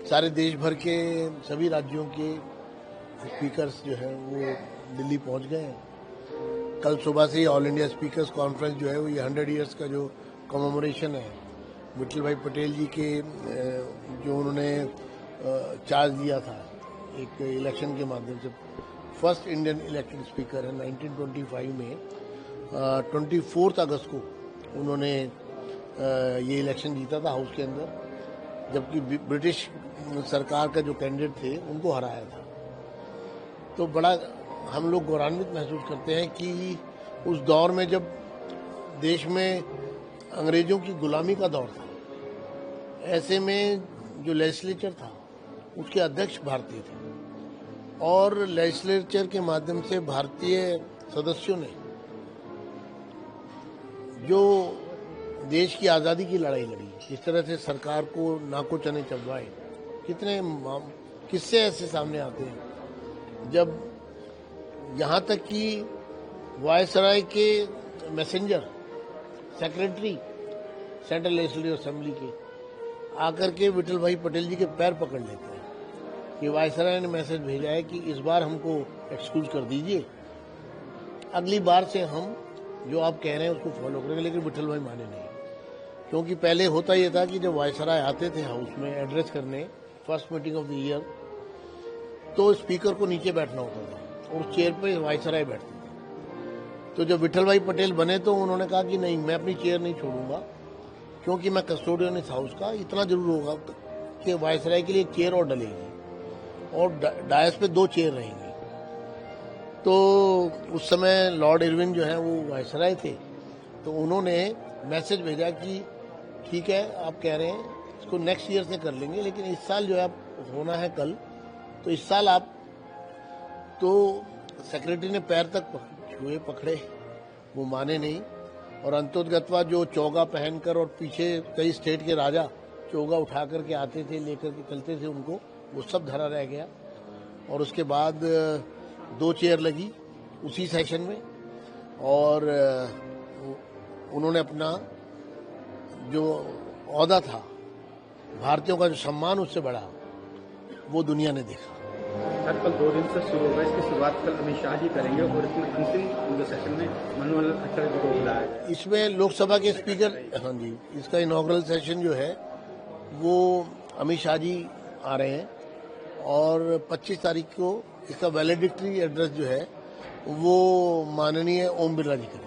सारे देश भर के सभी राज्यों के स्पीकर्स जो हैं वो दिल्ली पहुंच गए हैं। कल सुबह से ही ऑल इंडिया स्पीकर्स कॉन्फ्रेंस जो है वो ये 100 ईयर्स का जो कमेमोरेशन है विठल भाई पटेल जी के जो उन्होंने चार्ज दिया था एक इलेक्शन के माध्यम से, फर्स्ट इंडियन इलेक्टेड स्पीकर है 1925 में 24 अगस्त को उन्होंने ये इलेक्शन जीता था हाउस के अंदर, जबकि ब्रिटिश सरकार का जो कैंडिडेट थे उनको हराया था। तो बड़ा हम लोग गौरवान्वित महसूस करते हैं कि उस दौर में जब देश में अंग्रेजों की गुलामी का दौर था, ऐसे में जो लेजिस्लेचर था उसके अध्यक्ष भारतीय थे और लेजिस्लेचर के माध्यम से भारतीय सदस्यों ने जो देश की आज़ादी की लड़ाई लड़ी, जिस तरह से सरकार को नाको चने चबवाए, कितने किस्से ऐसे सामने आते हैं जब यहाँ तक कि वायसराय के messenger secretary central legislative assembly के आकर के विठल भाई पटेल जी के पैर पकड़ लेते हैं कि वायसराय ने मैसेज भेजा है कि इस बार हमको एक्सक्यूज कर दीजिए, अगली बार से हम जो आप कह रहे हैं उसको फॉलो करेंगे। लेकिन विठल भाई माने नहीं, क्योंकि पहले होता यह था कि जब वायसराय आते थे हाउस में एड्रेस करने first meeting of the year, तो स्पीकर को नीचे बैठना होता था और चेयर पे वायसराय बैठते थे। तो जब विठल भाई पटेल बने तो उन्होंने कहा कि नहीं, मैं अपनी चेयर नहीं छोड़ूंगा, क्योंकि मैं कस्टोडियन इस हाउस का, इतना जरूर होगा कि वायसराय के लिए एक चेयर और डलेगी और डायस पे 2 चेयर रहेंगी। तो उस समय लॉर्ड इरविन जो है वो वायसराय थे, तो उन्होंने मैसेज भेजा कि ठीक है, आप कह रहे हैं इसको नेक्स्ट ईयर से कर लेंगे, लेकिन इस साल जो है आप होना है कल, तो इस साल आप, तो सेक्रेटरी ने पैर तक छुए पकड़े, वो माने नहीं और अंतोदगत्वा जो चौगा पहनकर और पीछे कई स्टेट के राजा चौगा उठा करके आते थे, लेकर के चलते थे उनको, वो सब धरा रह गया। और उसके बाद 2 चेयर लगी उसी सेशन में और उन्होंने अपना जो ओहदा था, भारतीयों का जो सम्मान उससे बढ़ा, वो दुनिया ने देखा। सर, कल 2 दिन से शुरू होगा, इसकी शुरुआत कल अमित शाह जी करेंगे और इसमें अंतिम सेशन में मनोहर खट्टर जी को बुलाया है। इसमें लोकसभा के स्पीकर, हाँ जी, इसका इनॉग्रल सेशन जो है वो अमित शाह जी आ रहे हैं और 25 तारीख को इसका वैलेडिक्टरी एड्रेस जो है वो माननीय ओम बिरला जी करेंगे।